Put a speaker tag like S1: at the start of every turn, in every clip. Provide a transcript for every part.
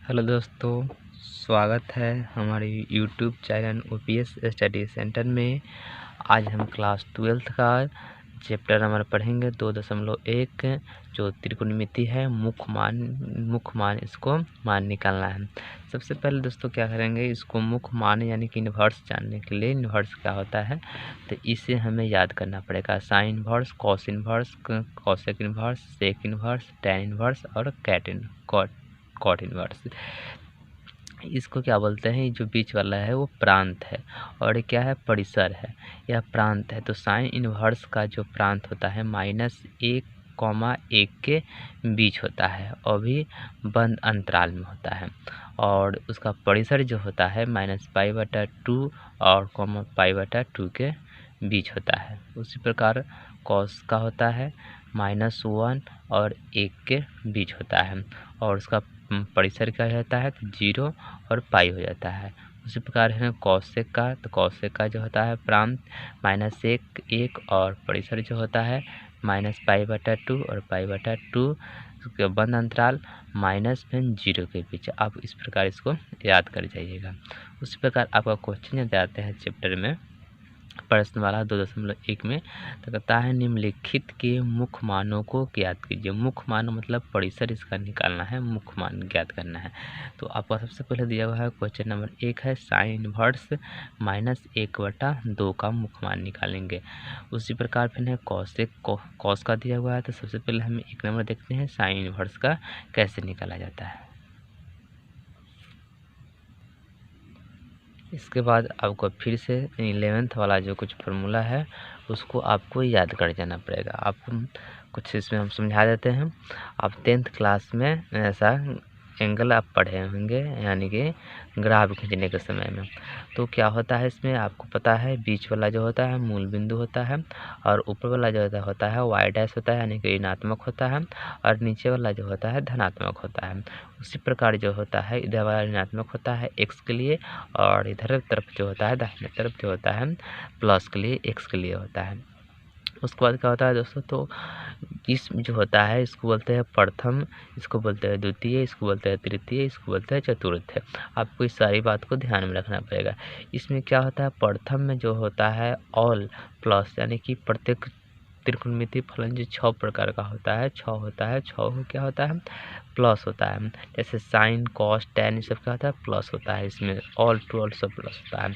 S1: Hello दोस्तों, स्वागत है हमारे YouTube channel OPS study centre में। आज हम क्लास 12th का चैप्टर नंबर पढ़ेंगे 2.1 जो त्रिकोणमिति है। मुख्य मान इसको मान निकालना है। सबसे पहले दोस्तों क्या करेंगे, इसको मुख्य मान यानी कि इन्वर्स जानने के लिए इन्वर्स क्या होता है तो इसे हमें याद करना पड़ेगा। Sine inverse, cos inverse, cosec inverse, sec inverse, tan inverse और कॉट इन्वर्स। इसको क्या बोलते हैं, जो बीच वाला है वो प्रांत है और ये क्या है, परिसर है। यह प्रांत है तो साइन इन्वर्स का जो प्रांत होता है -1, 1 के बीच होता है और भी बंद अंतराल में होता है। और उसका परिसर जो होता है -π/2 और π/2 के बीच होता है। उसी प्रकार कॉस का होता है -1 और 1 के बीच होता है और उसका परिसर क्या रहता है, 0 और पाई हो जाता है। उसी प्रकार है कॉसेक का, तो कॉसेक का जो होता है प्रांत -1, 1 और परिसर जो होता है -π/2 और π/2 के बंद अंतराल -0 के बीच। आप इस प्रकार इसको याद कर जाइएगा। उसी प्रकार आपका क्वेश्चन याद आते हैं चैप्टर में प्रश्न वाला 2.1 में, तो कहता है निम्नलिखित के मुख्य मानों को ज्ञात कीजिए। मुख्य मान मतलब परिसर इसका निकालना है, मुख्य मान ज्ञात करना है। तो आपका सबसे पहले दिया हुआ है क्वेश्चन नंबर 1 है साइन इन्वर्स -1/2 का मुख्य मान निकालेंगे। उसी प्रकार फिर है कॉस का दिया हुआ है, तो सबसे पहले हम 1 नंबर देखते हैं साइन इन्वर्स का कैसे निकाला जाता है। इसके बाद आपको फिर से 11th वाला जो कुछ फार्मूला है उसको आपको याद कर जाना पड़ेगा। आप कुछ इसमें हम समझा देते हैं। आप 10th क्लास में ऐसा एंगल आप पढ़े होंगे, यानी कि ग्राफ खींचने के समय में। तो क्या होता है इसमें आपको पता है, बीच वाला जो होता है मूल बिंदु होता है और ऊपर वाला जो होता है वाई डैश होता है, यानी कि ऋणात्मक होता है और नीचे वाला जो होता है धनात्मक होता है। उसी प्रकार जो होता है इधर वाला ऋणात्मक होता है x के लिए और इधर तरफ जो होता है दाहिने तरफ जो होता है प्लस के लिए x के लिए होता है। उसके बाद क्या होता है दोस्तों, तो इस जो होता है इसको बोलते हैं प्रथम, इसको बोलते हैं द्वितीय, इसको बोलते हैं तृतीय, इसको बोलते हैं चतुर्थ। आपको इस सारी बात को ध्यान में रखना पड़ेगा। इसमें क्या होता है, प्रथम में जो होता है ऑल प्लस, यानी कि प्रत्येक त्रिकोणमितीय फलन जो 6 प्रकार का होता है, 6 होता है, 6 में क्या होता है प्लस होता है। जैसे साइन कॉस टैन ये सब क्या होता है प्लस होता है, इसमें ऑल टू ऑल सब प्लस होता है।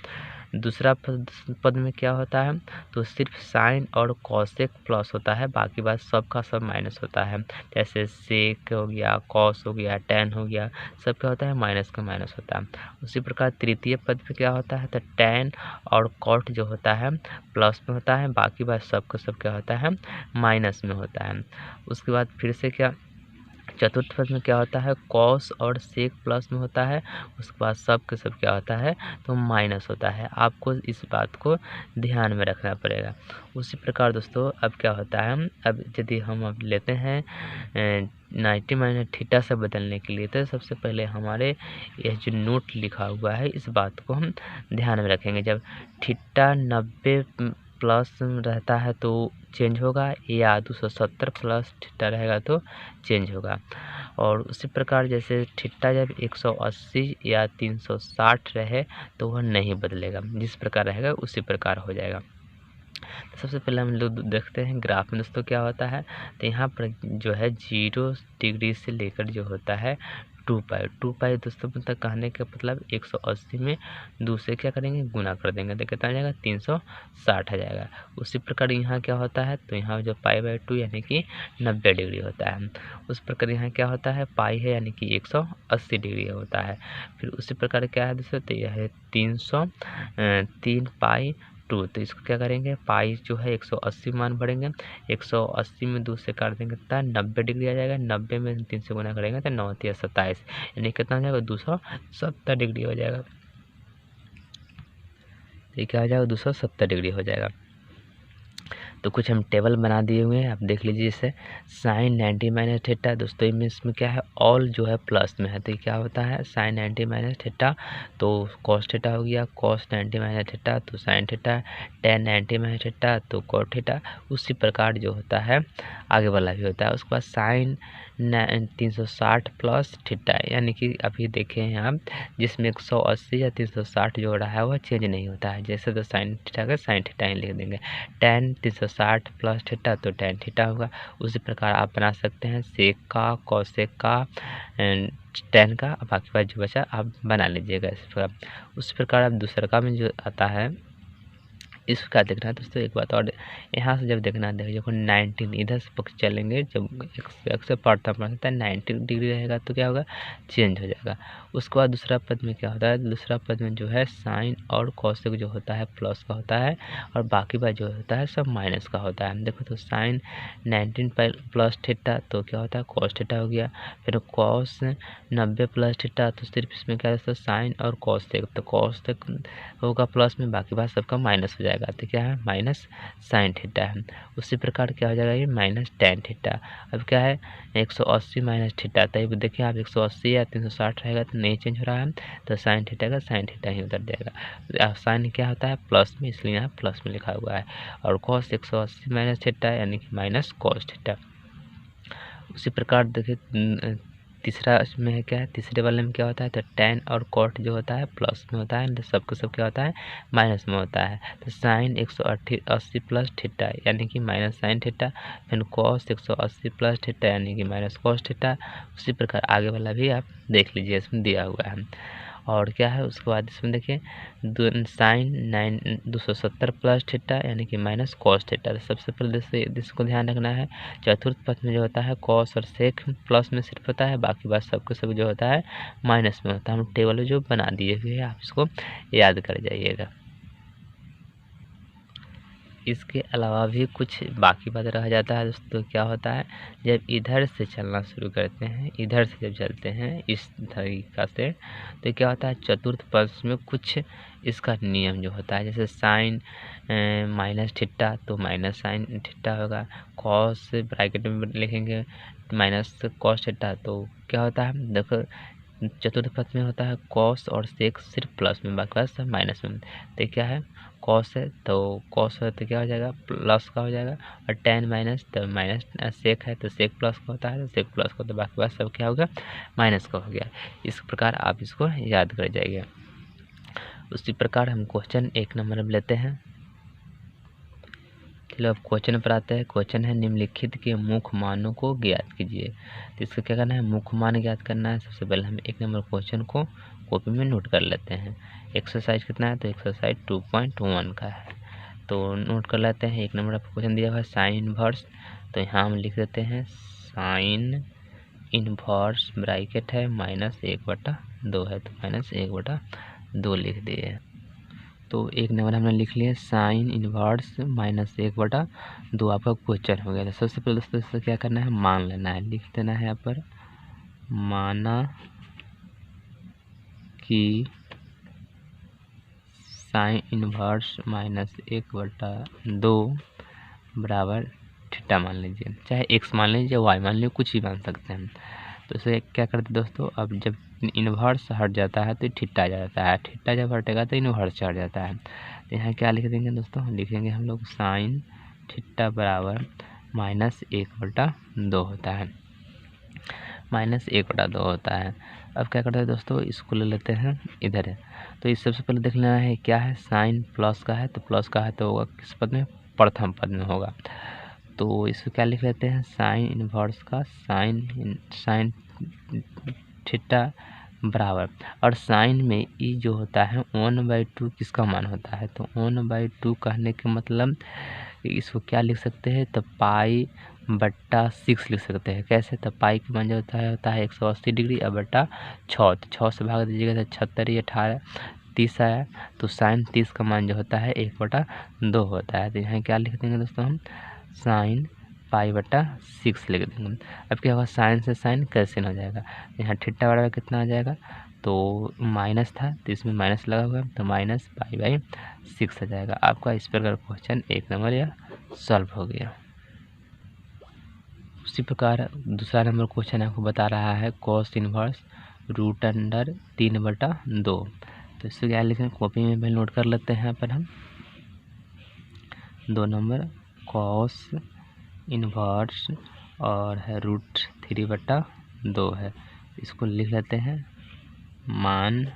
S1: दूसरा पद में क्या होता है, तो सिर्फ साइन और कॉसेक प्लस होता है, बाकी बात सब का सब माइनस होता है। जैसे सेक हो गया, कॉस हो गया, टैन हो गया, सब क्या होता है माइनस का माइनस होता है। उसी प्रकार तृतीय पद पे क्या होता है, तो टैन और कॉट जो होता है प्लस में होता है, बाकी बात सब का सब क्या होता है माइनस में होता है। उसके बाद फिर से क्या चतुर्थ पद में क्या होता है, कॉस और सेक प्लस में होता है, उसके बाद सब के सब क्या होता है तो माइनस होता है। आपको इस बात को ध्यान में रखना पड़ेगा। उसी प्रकार दोस्तों अब क्या होता है, अब यदि हम अब लेते हैं 90 - थीटा से बदलने के लिए, तो सबसे पहले हमारे यह जो नोट लिखा हुआ है इस बात को हम ध्यान में रखेंगे। जब थीटा 90 प्लस रहता है तो चेंज होगा, या 270 प्लस थीटा रहेगा तो चेंज होगा। और उसी प्रकार जैसे थीटा जब 180 या 360 रहे तो वह नहीं बदलेगा, जिस प्रकार रहेगा उसी प्रकार हो जाएगा। तो सबसे पहले हम लोग देखते हैं ग्राफ में दोस्तों क्या होता है, तो यहाँ पर जो है 0 डिग्री से लेकर जो होता है 2π दोस्तों मतलब कहने का मतलब 180 में 2 से क्या करेंगे गुना कर देंगे तो कितना आ जाएगा 360 आ जाएगा। उसी प्रकार यहाँ क्या होता है, तो यहाँ जो π/2 यानी कि 90 डिग्री होता है। उस प्रकार यहाँ क्या होता है पाई है यानी कि 180 डिग्री होता है। फिर उसी प्रकार क्या है दोस्तों, तो यह है 303π2, तो इसको क्या करेंगे पाई जो है 180 मान भरेंगे, 180 में 2 से काट देंगे तो 90 डिग्री आ जाएगा, 90 में 3 से गुना करेंगे तो 9 × 27 यानी कितना हो जाएगा 270 डिग्री हो जाएगा। ये क्या हो जाएगा 270 डिग्री हो जाएगा। तो कुछ हम टेबल बना दिए हुए हैं, आप देख लीजिए। जैसे साइन 90 - थीटा दोस्तों इसमें क्या है ऑल जो है प्लस में है, तो क्या होता है साइन 90 - थीटा तो कॉस थीटा हो गया, कॉस 90 - थीटा तो साइन थीटा, टैन 90 - थीटा तो कॉट थीटा। उसी प्रकार जो होता है आगे वाला भी होता है। उसके बाद साइन 360 प्लस थीटा, यानी कि अभी देखें हैं आप, जिसमें 180 या 360 जो रहा है वह चेंज नहीं होता है। जैसे तो साइन थीटा का साइन थीटा ही लिख देंगे, tan 360 प्लस थीटा तो tan थीटा होगा। उसी प्रकार आप बना सकते हैं सेक का, कॉसेक का, tan का, बाकी बात जो बचा आप बना लीजिएगा इस प्रकार। उसी प्रकार आप दूसरा का में जो आता है इसका देखना है दोस्तों। एक बात और, यहाँ से जब देखना है, देखिए 19 इधर से पक्ष चलेंगे, जब x से प्रथम पद होता है 90 डिग्री रहेगा तो क्या होगा, चेंज हो जाएगा। उसके बाद दूसरा पद में क्या होता है, दूसरा पद में जो है साइन और कॉसेक जो होता है प्लस का होता है, और बाकी बात जो होता है सब माइनस का होता है। देखो तो साइन 19 प्लस थीटा तो क्या होता है, कॉस थीटा हो गया। फिर कॉस 90 प्लस थीटा तो सिर्फ इसमें क्या है, साइन और कॉसेक, तो कॉसेक होगा प्लस में, बाकी बात सबका माइनस हो जाएगा, तो क्या है, माइनस साइन थीटा है। उसी प्रकार क्या हो जाएगा, ये माइनस टैन थीटा। अब क्या है, 180 माइनस थीटा, तो देखिए आप 180 या 360 रहेगा तो नहीं चेंज हो रहा है, तो साइन थीटा का साइन थीटा ही उतर जाएगा। साइन क्या होता है, प्लस में, इसलिए यहाँ प्लस में लिखा हुआ है। और कॉस 180 माइनस थीटा यानी कि माइनस कॉस थीटा। उसी प्रकार देखिए तीसरा इसमें है क्या है, तीसरे वाले में क्या होता है, तो tan और cot जो होता है प्लस में होता है, तो सबको सब क्या होता है, माइनस में होता है। तो साइन 180 प्लस थीटा यानी कि माइनस साइन थीटा, फिर कॉस 180 प्लस थीटा यानी कि माइनस कॉस थीटा। उसी प्रकार आगे वाला भी आप देख लीजिए, इसमें दिया हुआ है। और क्या है, उसके बाद इसमें देखिए साइन 270 प्लस थीटा यानी कि माइनस कॉस थीटा। सबसे पहले इसको ध्यान रखना है, चतुर्थ पद में जो होता है कॉस और सेक प्लस में सिर्फ होता है, बाकी बात सबको सब जो होता है माइनस में होता है। हम टेबल जो बना दिए हुए हैं, आप इसको याद कर जाइएगा। इसके अलावा भी कुछ बाकी बात रह जाता है दोस्तों। क्या होता है, जब इधर से चलना शुरू करते हैं, इधर से जब चलते हैं इस तरीक़ा से, तो क्या होता है, चतुर्थ पद में कुछ इसका नियम जो होता है, जैसे साइन माइनस थीटा तो माइनस साइन थीटा होगा, कॉस ब्रैकेट में लिखेंगे माइनस कॉस थीटा, तो क्या होता है, देखो चतुर्थ पद में होता है कॉस और सेक सिर्फ प्लस में, बाकी बात सब माइनस में। तो क्या है, कॉस है तो कॉस है तो क्या हो जाएगा, प्लस का हो जाएगा, और tan माइनस तो माइनस, सेक है तो सेक प्लस का होता है तो सेक प्लस का, तो बाकी बात सब क्या होगा, माइनस का हो गया। इस प्रकार आप इसको याद कर जाइए। उसी प्रकार हम क्वेश्चन 1 नंबर में लेते हैं। चलो अब क्वेश्चन पर आते हैं। क्वेश्चन है निम्नलिखित के मुख्य मानों को ज्ञात कीजिए। तो इसका क्या करना है, मुख्य मान ज्ञात करना है। सबसे पहले हम 1 नंबर क्वेश्चन को कॉपी में नोट कर लेते हैं। एक्सरसाइज कितना है, तो एक्सरसाइज 2.1 का है, तो नोट कर लेते हैं। 1 नंबर पर क्वेश्चन दिया हुआ है साइन इनवर्स, तो यहाँ हम लिख देते हैं साइन इनवर्स ब्रैकेट है -1/2 है, तो -1/2 लिख दिए। तो 1 नंबर हमने लिख लिया साइन इनवर्स -1/2 आपका क्वेश्चन हो गया। तो सबसे पहले दोस्तों इससे क्या करना है, मान लेना है, लिख देना है यहाँ पर, माना कि साइन इनवर्स -1/2 बराबर थीटा मान लीजिए, चाहे x मान लीजिए, y मान लीजिए, कुछ भी मान सकते हैं। तो इसे क्या करते दोस्तों, अब जब इनवर्स हट जाता है तो थीटा आ जाता है, थीटा जब हटेगा तो इनवर्स हट जाता है। तो यहाँ क्या लिख देंगे दोस्तों, लिखेंगे हम लोग साइन थीटा बराबर -1/2 होता है, -1/2 होता है। अब क्या करते हैं दोस्तों, इसको ले लेते हैं इधर है। तो इस सबसे पहले देख लेना है क्या है, साइन प्लस का है, तो प्लस का है तो होगा किस पद में, प्रथम पद में होगा। तो इसको क्या लिख लेते हैं, साइन इनवर्स का साइन थीटा बराबर, और साइन में ई जो होता है 1/2 किसका मान होता है, तो 1/2 कहने के मतलब इसको क्या लिख सकते हैं, तो π/6 लिख सकते हैं। कैसे, तो पाई का मान जो होता है 180 डिग्री और बटा 6, तो 6 से भाग दीजिएगा तो 76, 18, 30 आया, तो साइन 30 का मान जो होता है 1/2 होता है। तो यहाँ क्या लिख देंगे दोस्तों हम, साइन π/6 लिख देंगे। अब क्या होगा, साइन से साइन कैंसिल हो जाएगा, यहाँ थीटा बराबर कितना आ जाएगा, तो माइनस था तो इसमें माइनस लगा हुआ है, तो -π/6 आ जाएगा। आपका इस प्रकार क्वेश्चन 1 नंबर यह सॉल्व हो गया। उसी प्रकार दूसरा नंबर क्वेश्चन आपको बता रहा है कॉस इनवर्स √3/2। तो इससे क्या लिखें, कॉपी में पहले नोट कर लेते हैं। यहाँ पर हम 2 नंबर कॉस इनवर्स और है √3 3/2 है। इसको लिख लेते हैं, मान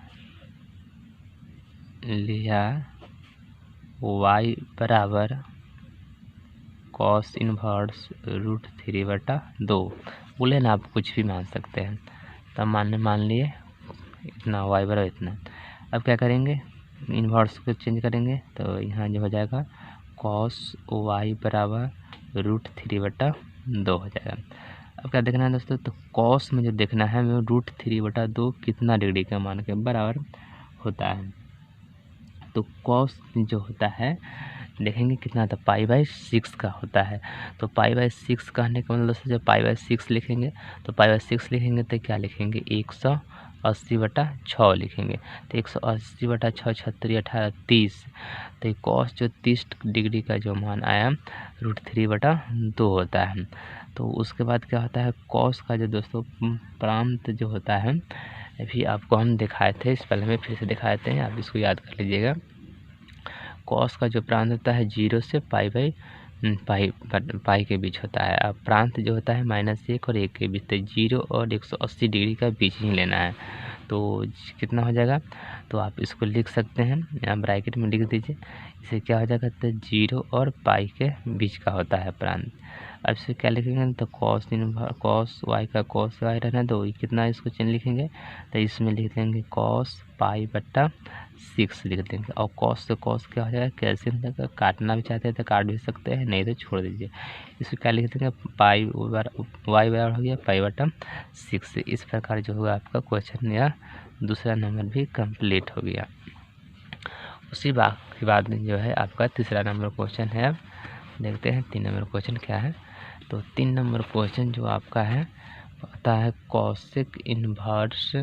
S1: लिया y बराबर cos इनवर्स √3/2। बोले ना, आप कुछ भी मान सकते हैं। तब मान लिए इतना, y बराबर इतना। अब क्या करेंगे, इन्वर्स को चेंज करेंगे, तो यहाँ जो हो जाएगा cos y बराबर √3/2 हो जाएगा। अब क्या देखना है दोस्तों, तो cos में जो देखना है वो √3/2 कितना डिग्री का मान के बराबर होता है। तो cos जो होता है देखेंगे कितना था, π/6 का होता है। तो π/6 कहने का मतलब दोस्तों, जब π/6 लिखेंगे तो π/6 लिखेंगे तो क्या लिखेंगे, 180/6 लिखेंगे। तो 180/6 36 18 30। तो cos जो 30 डिग्री का जो मान आया √3/2 होता है। तो उसके बाद क्या होता है, cos का जो दोस्तों प्रांत जो होता है, अभी आपको हम दिखाए थे, इस पहले में फिर से दिखाए थे, आप इसको याद कर लीजिएगा। cos का जो प्रांत होता है 0 से पाई के बीच होता है। अब प्रांत जो होता है -1 और 1 के बीच, तो 0 और 180 डिग्री का बीच ही लेना है। तो कितना हो जाएगा, तो आप इसको लिख सकते हैं, यहाँ ब्रैकेट में लिख दीजिए। इसे क्या हो जाएगा, तो 0 और पाई के बीच का होता है प्रांत। अब इसे क्या लिखेंगे, तो cos y का cos y रहना, तो कितना इसको चिन्ह लिखेंगे, तो इसमें लिख देंगे cos π/6 लिख देंगे। और cos से cos क्या हो जाएगा, कैल्सियम जाएगा, काटना भी चाहते हैं तो काट भी सकते हैं, नहीं तो छोड़ दीजिए। इसको क्या लिख देंगे, y बराबर हो गया π/6। इस प्रकार जो होगा आपका क्वेश्चन या दूसरा नंबर भी कंप्लीट हो गया। उसी बात के बाद जो है आपका तीसरा नंबर क्वेश्चन है। अब देखते हैं 3 नंबर क्वेश्चन क्या है। तो 3 नंबर क्वेश्चन जो आपका है पता है, कॉसेक इनवर्स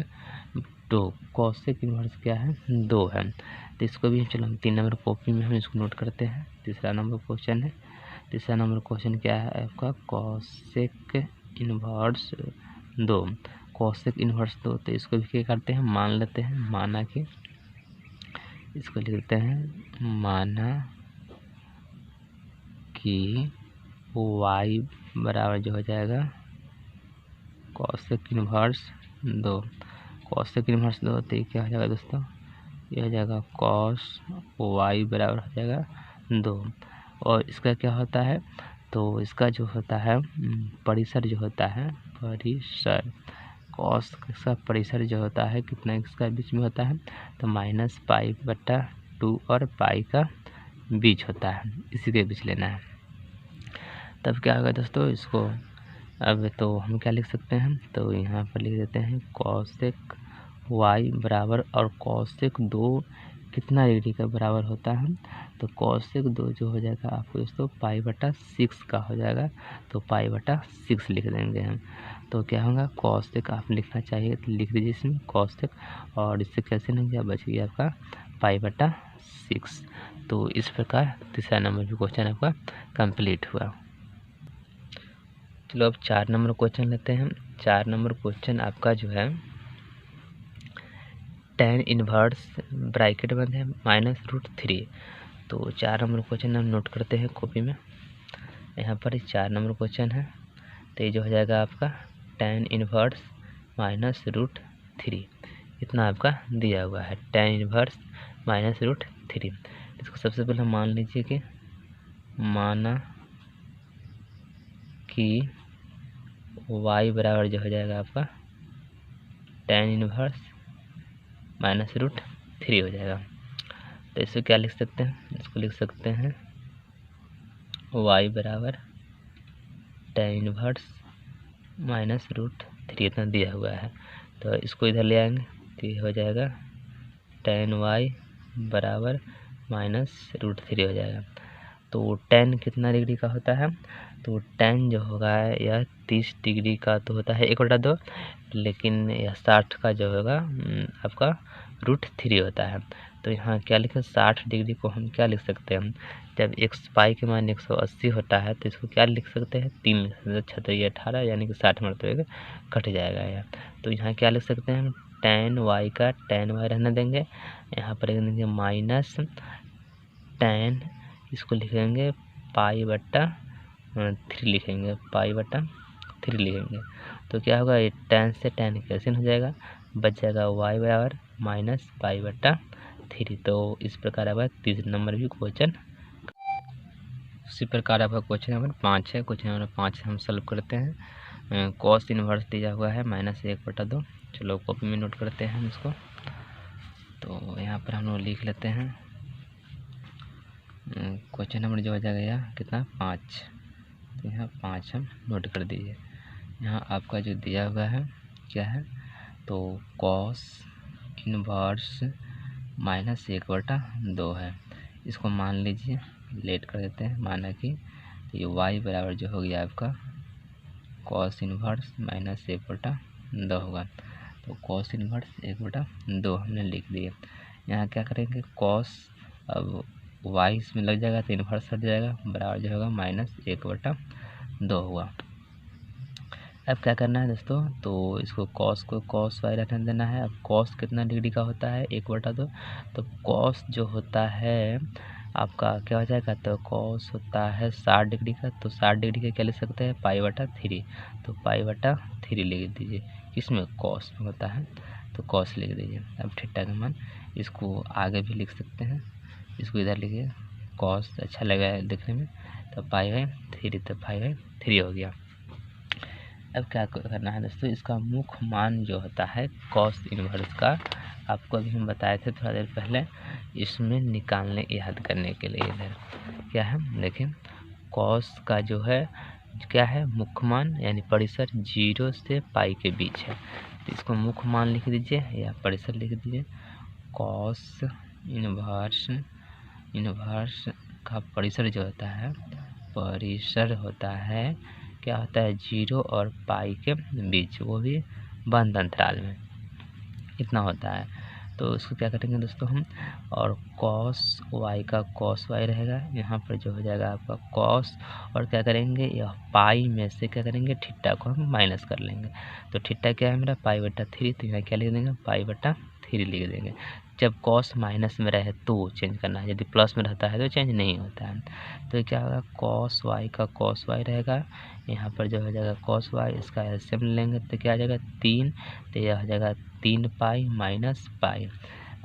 S1: 2। कॉसेक इनवर्स क्या है, 2 है। तो इसको भी चलो हम 3 नंबर कॉपी में हम इसको नोट करते हैं। तीसरा नंबर क्वेश्चन है। तीसरा नंबर क्वेश्चन क्या है आपका, कॉसेक इनवर्स 2। कॉसेक इनवर्स 2, तो इसको भी क्या करते हैं, मान लेते हैं। माना कि इसको लिखते हैं, माना कि y बराबर जो हो जाएगा कॉसेक इनवर्स 2। कॉसेक इनवर्स 2, तो ये क्या हो जाएगा दोस्तों, ये हो जाएगा cos y बराबर हो जाएगा 2। और इसका क्या होता है, तो इसका जो होता है परिसर जो होता है, परिसर cos का परिसर जो होता है कितना इसका बीच में होता है, तो -π/2 और पाई का बीच होता है, इसी के बीच लेना है। तब क्या होगा दोस्तों, इसको अब तो हम क्या लिख सकते हैं, तो यहाँ पर लिख देते हैं कॉसेक y बराबर, और कॉसेक 2 कितना डिग्री का बराबर होता है, तो कॉसेक 2 जो हो जाएगा आपको दोस्तों π/6 का हो जाएगा। तो π/6 लिख देंगे हम। तो क्या होगा, कॉसेक आप लिखना चाहिए तो लिख दीजिए इसमें कॉसेक, और इससे कैसे नहीं गया, बच गया आपका π/6। तो इस प्रकार तीसरा नंबर भी क्वेश्चन आपका कंप्लीट हुआ। चलो अब 4 नंबर क्वेश्चन लेते हैं। 4 नंबर क्वेश्चन आपका जो है, tan इनवर्स ब्रैकेट बंद है -√3। तो 4 नंबर क्वेश्चन हम नोट करते हैं कॉपी में। यहाँ पर 4 नंबर क्वेश्चन है, तो ये जो हो जाएगा आपका tan इनवर्स -√3, इतना आपका दिया हुआ है, tan इनवर्स -√3। इसको सबसे पहले मान लीजिए कि माना कि y बराबर जो हो जाएगा आपका tan इनवर्स -√3 हो जाएगा। तो इसको क्या लिख सकते हैं, इसको लिख सकते हैं y बराबर tan इनवर्स -√3, इतना दिया हुआ है। तो इसको इधर ले आएंगे तो ये हो जाएगा tan y बराबर -√3 हो जाएगा। तो tan कितना डिग्री का होता है, तो tan जो होगा यह 30 डिग्री का तो होता है 1/2, लेकिन यह 60 का जो होगा आपका √3 होता है। तो यहाँ क्या लिखें, 60 डिग्री को हम क्या लिख सकते हैं, जब पाई के मान 180 होता है तो इसको क्या लिख सकते हैं, 3 36 18, यानी कि 60 मरतबे कट जाएगा यह। तो यहाँ क्या लिख सकते हैं, tan y का tan y रहने देंगे, यहाँ पर लिख देंगे माइनस tan, इसको लिखेंगे π/3 लिखेंगे, π/3 लिखेंगे। तो क्या होगा, ये tan से tan कैंसिल हो जाएगा, बच जाएगा y बराबर माइनस पाई बटा 3। तो इस प्रकार आपका तीसरे नंबर भी क्वेश्चन। उसी प्रकार आपका क्वेश्चन नंबर 5 है। क्वेश्चन नंबर 5 हम सॉल्व करते हैं। कॉस इनवर्स दिया हुआ है -1/2। चलो कॉपी में नोट करते हैं हम इसको। तो यहाँ पर हम लोग लिख लेते हैं। क्वेश्चन नंबर जो हो जाएगा यहाँ कितना, 5। तो यहाँ 5 हम नोट कर दीजिए। यहाँ आपका जो दिया हुआ है क्या है, तो कॉस इनवर्स -1/2 है। इसको मान लीजिए, लेट कर देते हैं, माना कि ये y बराबर जो हो गया आपका कॉस इनवर्स -1/2 होगा। तो कॉस इनवर्स 1/2 हमने लिख दिया। यहाँ क्या करेंगे, कॉस, अब y इसमें लग जाएगा तो इनवर्स हट जाएगा, बराबर जो होगा -1/2 होगा। अब क्या करना है दोस्तों, तो इसको कॉस को कॉस वाई रखने देना है। अब कॉस कितना डिग्री का होता है, 1/2। तो कॉस जो होता है आपका क्या हो जाएगा, तो कॉस होता है 60 डिग्री का। तो 60 डिग्री का क्या लिख सकते हैं, π/3। तो π/3 लिख दीजिए, किसमें, कॉस में होता है, तो कॉस लिख दीजिए। अब थीटा का मान, इसको आगे भी लिख सकते हैं, इसको इधर लिखिए, कॉस अच्छा लगा देखने में, तो π/3, तो π/3 हो गया। अब क्या करना है दोस्तों, इसका मुख्य मान जो होता है कॉस इनवर्स का, आपको अभी हम बताए थे थोड़ा देर पहले, इसमें निकालने याद करने के लिए इधर क्या है, देखिए कॉस का जो है क्या है, मुख्य मान यानी परिसर 0 से पाई के बीच है। तो इसको मुख्य मान लिख दीजिए या परिसर लिख दीजिए। कॉस इनवर्स का परिसर जो होता है, परिसर होता है क्या होता है, 0 और पाई के बीच, वो भी बंद अंतराल में, इतना होता है। तो इसको क्या करेंगे दोस्तों हम, और कॉस वाई का कॉस वाई रहेगा, यहाँ पर जो हो जाएगा आपका कॉस, और क्या करेंगे, यह पाई में से क्या करेंगे, थीटा को हम माइनस कर लेंगे। तो थीटा क्या है मेरा, π/3। तो यहाँ क्या लिख देंगे, π/3 लिख देंगे। जब कॉस माइनस में रहे तो चेंज करना है, यदि प्लस में रहता है तो चेंज नहीं होता है। तो क्या होगा, कॉस वाई का कॉस वाई रहेगा, यहाँ पर जो हो जाएगा कॉस वाई, इसका एलसीएम लेंगे तो क्या आ जाएगा 3। तो यह हो जाएगा 3 पाई माइनस पाई।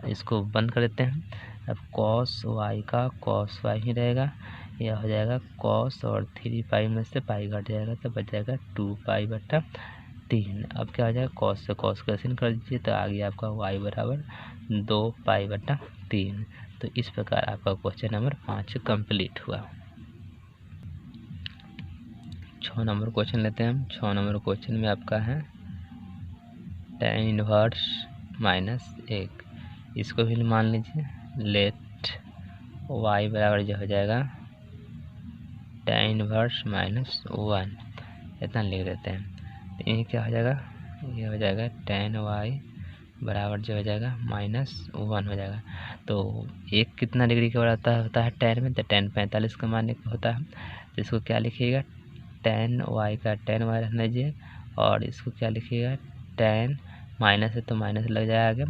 S1: इसको बंद कर देते हैं। अब कॉस वाई का कॉस वाई ही रहेगा, यह हो जाएगा कॉस, और 3 पाई में से पाई घट जाएगा तो बच जाएगा 2π/3। अब क्या हो जाएगा, कॉस से कॉस कैंसिल कर दीजिए, तो आ गया आपका y बराबर 2π/3। तो इस प्रकार आपका क्वेश्चन नंबर 5 कंप्लीट हुआ। 6 नंबर क्वेश्चन लेते हैं हम। 6 नंबर क्वेश्चन में आपका है tan इनवर्स -1। इसको भी मान लीजिए, लेट y बराबर जो हो जाएगा tan इनवर्स -1, इतना लिख देते हैं। तो ये क्या हो जाएगा, ये हो जाएगा tan y बराबर जो हो जाएगा -1 हो जाएगा। तो एक कितना डिग्री का होता है tan में, तो tan 45 का मान एक होता है। तो इसको क्या लिखिएगा, tan y का tan y रखना दीजिए, और इसको क्या लिखिएगा, tan माइनस है तो माइनस लग जाएगा।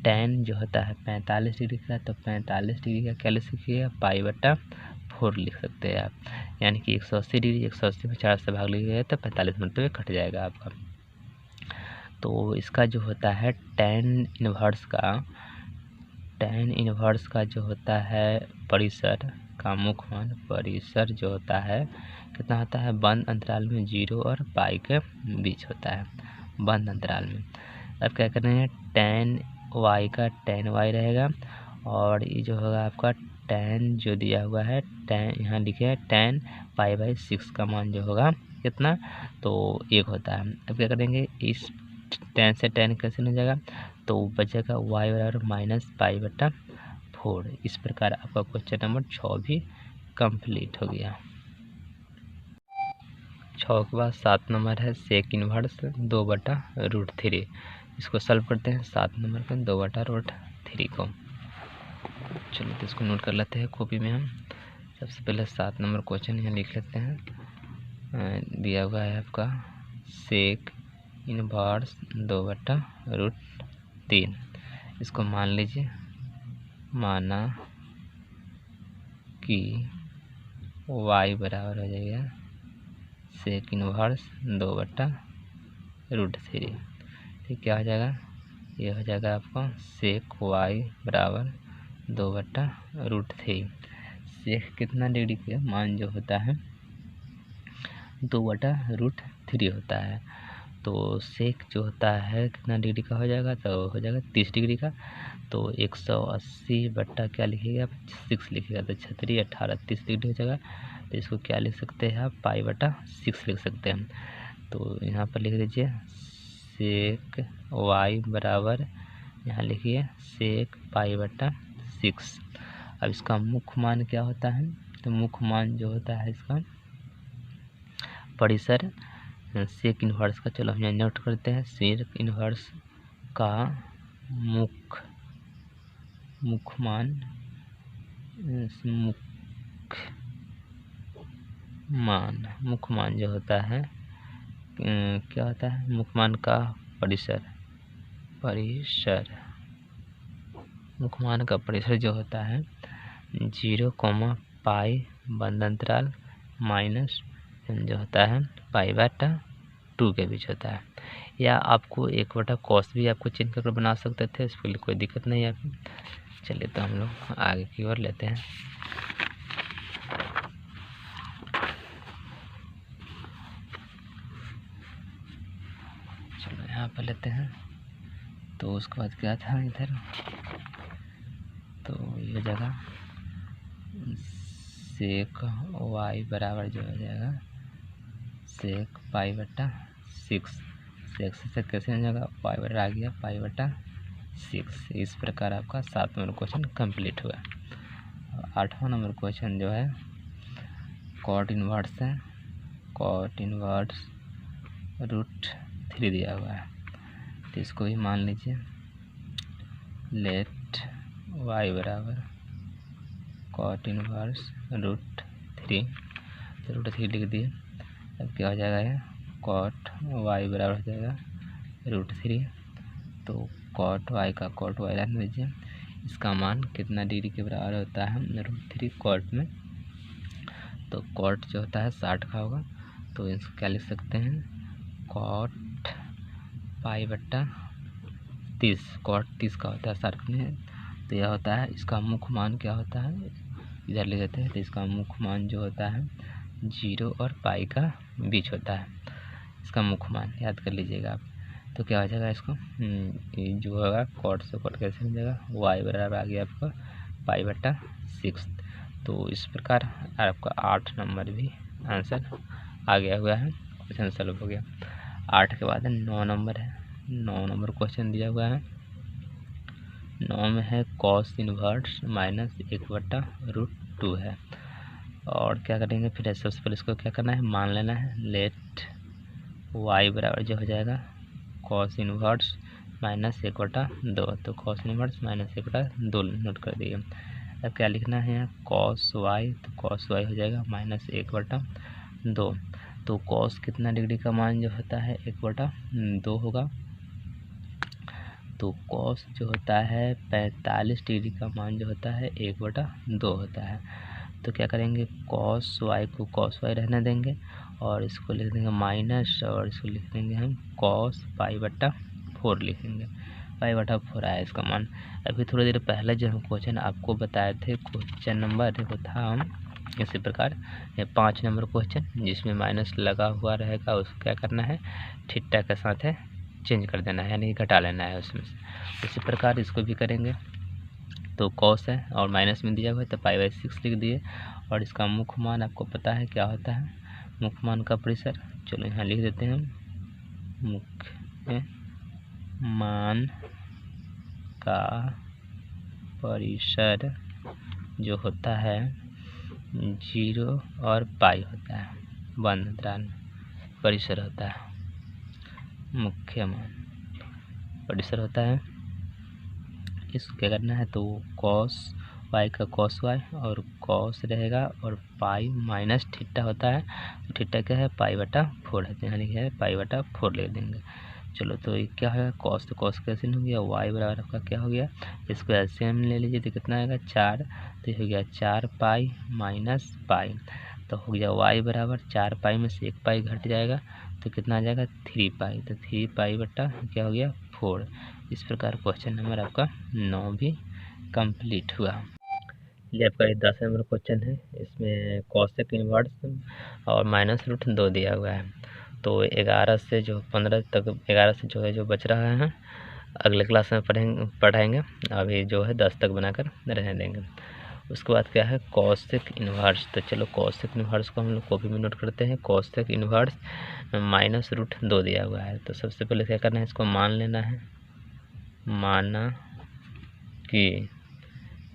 S1: tan जो होता है 45 डिग्री का, तो 45 डिग्री का क्या लिख सकिएगा, π/4 लिख सकते हैं आप। यानी कि 180 डिग्री, 180 में 4 से भाग लीजिएगा तो 45 मिनट में कट जाएगा आपका। तो इसका जो होता है tan इनवर्स का जो होता है परिसर का मुख्य मान, परिसर जो होता है कितना होता है, बंद अंतराल में 0 और पाई के बीच होता है, बंद अंतराल में। अब क्या करेंगे, tan y का tan y रहेगा, और ये जो होगा आपका tan जो दिया हुआ है, tan यहाँ लिखे है tan π/6 का मान जो होगा कितना, तो 1 होता है। अब क्या करेंगे, इस tan से tan कैसे हो जाएगा, तो बचेगा y बराबर -π/4। इस प्रकार आपका क्वेश्चन नंबर 6 भी कंप्लीट हो गया। 6 के बाद 7 नंबर है सेक इनवर्स 2/√3। इसको सॉल्व करते हैं। 7 नंबर पे 2/√3 को, चलो तो इसको नोट कर लेते हैं कॉपी में हम। सबसे पहले 7 नंबर क्वेश्चन यहाँ लिख लेते हैं। दिया हुआ है आपका सेक इनवर्स 2/√3। इसको मान लीजिए, माना कि y बराबर हो जाएगा सेक इनवर्स 2/√3। √3। ठीक, क्या हो जाएगा, ये हो जाएगा आपका सेक y बराबर 2/√3। सेक कितना डिग्री का मान जो होता है 2/√3 होता है। तो सेक जो होता है कितना डिग्री का हो जाएगा, तो हो जाएगा 30 डिग्री का। तो 180 बट्टा क्या लिखिएगा आप 6 लिखिएगा, तो 36 18 30 डिग्री हो जाएगा। तो इसको क्या लिख सकते हैं आप π/6 लिख सकते हैं। तो यहाँ पर लिख दीजिए सेक y बराबर, यहाँ लिखिए सेक π/6। अब इसका मुख्य मान क्या होता है, तो मुख्य मान जो होता है इसका परिसर सेक इन्वर्स का, चलो हम यहाँ नोट करते हैं। सेक इन्वर्स का मुख्य मान जो होता है क्या होता है, मुख्य मान का परिसर मुख्य मान का परिसर जो होता है 0, π बंद अंतराल माइनस जो होता है π/2 के बीच होता है। या आपको 1/cos भी आपको चेंज करके बना सकते थे, इसके लिए कोई दिक्कत नहीं है। चलिए तो हम लोग आगे की ओर लेते हैं। चलो यहाँ पर लेते हैं। तो उसके बाद क्या था इधर, तो ये जगह सेक y बराबर जो हो जाएगा सेक π/6। सेक कैसे हो जाएगा, y आ गया π/6। इस प्रकार आपका 7 नंबर क्वेश्चन कंप्लीट हुआ। 8वां नंबर क्वेश्चन जो है कॉट इनवर्स है। कॉट इनवर्स √3 दिया हुआ है, तो इसको भी मान लीजिए। लेट y बराबर कॉट इनवर्स √3, तो √3 लिख दिए। अब क्या हो जाएगा, ये कॉट y बराबर हो जाएगा √3। तो कॉट y रहने दीजिए। इसका मान कितना डिग्री के बराबर होता है √3 कॉट में, तो कॉट जो होता है 60 का होगा। तो इसको क्या लिख सकते हैं, कॉट π/30। कॉट 30 का होता है 60 में, तो यह होता है इसका मुख्य मान क्या होता है, इधर ले जाते हैं। तो इसका मुख्य मान जो होता है 0 और π का बीच होता है, इसका मुख्य मान याद कर लीजिएगा आप। तो क्या हो जाएगा इसको जो होगा कॉट से कॉट कैसे हो जाएगा, y बराबर आ गया आपका π/6। तो इस प्रकार आपका 8 नंबर भी आंसर आ गया हुआ है, क्वेश्चन सॉल्व हो गया। 8 के बाद 9 नंबर है। 9 नंबर क्वेश्चन दिया हुआ है। 9 में है कॉस इनवर्स -1/√2 है। और क्या करेंगे फिर, सबसे पहले इसको क्या करना है, मान लेना है। लेट y बराबर जो हो जाएगा कॉस इनवर्स -1/2, तो कॉस इनवर्स -1/2 नोट कर दिए। अब क्या लिखना है, कॉस y, तो कॉस y हो जाएगा -1/2। तो कॉस कितना डिग्री का मान जो होता है 1/2 होगा। तो कॉस जो होता है 45 डिग्री का मान जो होता है 1/2 होता है। तो क्या करेंगे, कॉस y को कॉस y रहने देंगे और इसको लिख देंगे माइनस, और इसको लिख देंगे हम कॉस π/4 लिखेंगे। π/4 आया इसका मान। अभी थोड़ी देर पहले जो हम क्वेश्चन आपको बताए थे, क्वेश्चन नंबर देखो था हम इसी प्रकार 5 नंबर क्वेश्चन जिसमें माइनस लगा हुआ रहेगा, उसको क्या करना है थीटा के साथ है चेंज कर देना है, यानी घटा लेना है उसमें से। इसी प्रकार इसको भी करेंगे। तो कॉस है और माइनस में दिया हुआ है, तो π/6 लिख दिए। और इसका मुख्य मान आपको पता है क्या होता है, मुख्य मान का परिसर। चलो यहाँ लिख देते हैं, मुख्य मान का परिसर जो होता है 0 और π होता है, बंद अंतराल परिसर होता है, मुख्य मान परिसर होता है। इसको क्या करना है, तो कॉस y का कॉस y और कॉस रहेगा, और पाई माइनस थीटा होता है, तो थीटा क्या है π/4 है, यहाँ लिखा है π/4 ले देंगे। चलो तो ये क्या है, कॉस, तो कॉस कैसे हो गया, y बराबर आपका क्या हो गया, इसको एलसीएम ले लीजिए तो कितना आएगा 4, तो ये हो गया 4π - π, तो हो गया y बराबर 4π में से 1 पाई घट जाएगा, तो कितना आ जाएगा 3 पाई। तो 3 पाई बटा क्या हो गया 4। इस प्रकार क्वेश्चन नंबर आपका 9 भी कंप्लीट हुआ। ये आपका 10 नंबर क्वेश्चन है। इसमें कॉसेक इनवर्स और -√2 दिया हुआ है। तो 11 से जो 15 तक 11 से जो है जो बच रहा है अगले क्लास में पढ़ाएंगे। अभी जो है 10 तक बनाकर रहने देंगे। उसके बाद क्या है कॉसेक इनवर्स। तो चलो कॉसेक इनवर्स को हम लोग कॉपी में नोट करते हैं। कॉसेक इनवर्स -√2 दिया हुआ है। तो सबसे पहले क्या करना है, इसको मान लेना है।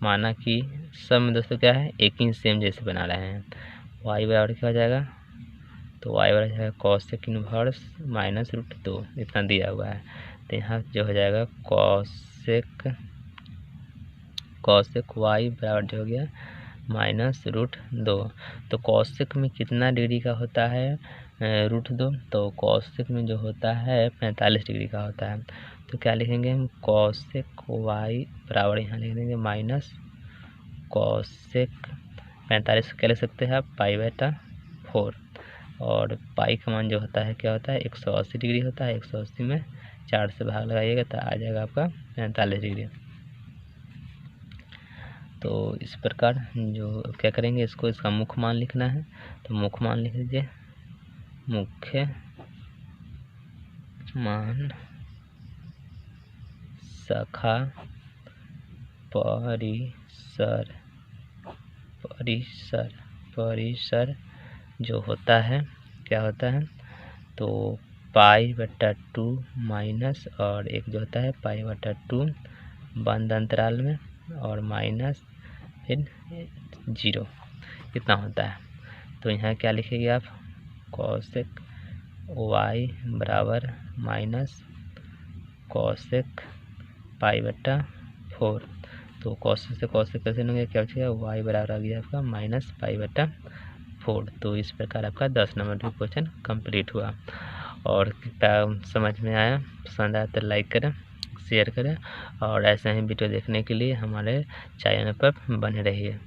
S1: माना कि सब में दोस्तों क्या है एक ही सेम जैसे बना रहे हैं। y बराबर क्या हो जाएगा, तो y बराबर जाएगा कॉसेक इनवर्स -√2 इतना दिया हुआ है। तो यहाँ जो हो जाएगा कॉसेक y बराबर जो हो गया -√2। तो कॉसेक में कितना डिग्री का होता है √2। तो कॉसेक में जो होता है 45 डिग्री का होता है। तो क्या लिखेंगे हम, कॉसेक y बराबर यहाँ लिख देंगे माइनस कॉसेक 45 क्या लिख सकते हैं आप, π/4। और पाई का मान जो होता है क्या होता है 180 डिग्री होता है। 180 में 4 से भाग लगाइएगा तो आ जाएगा आपका 45 डिग्री। तो इस प्रकार जो क्या करेंगे, इसको इसका मुख्य मान लिखना है। तो मुख्य मान लिख लीजिए, मुख्य मान शाखा परिसर जो होता है क्या होता है, तो π/2 माइनस और एक जो होता है π/2 बंद अंतराल में और माइनस फिर 0 इतना होता है। तो यहाँ क्या लिखेंगे आप, कॉसेक y बराबर माइनस कॉसेक π/4। तो कॉसेक से कॉसेक कैसे लेंगे, क्या बचेगा y बराबर आ गया आपका -π/4। तो इस प्रकार आपका 10 नंबर का क्वेश्चन कंप्लीट हुआ। और समझ में आया, पसंद आया तो लाइक करें, शेयर करें और ऐसे ही वीडियो देखने के लिए हमारे चैनल पर बने रहिए।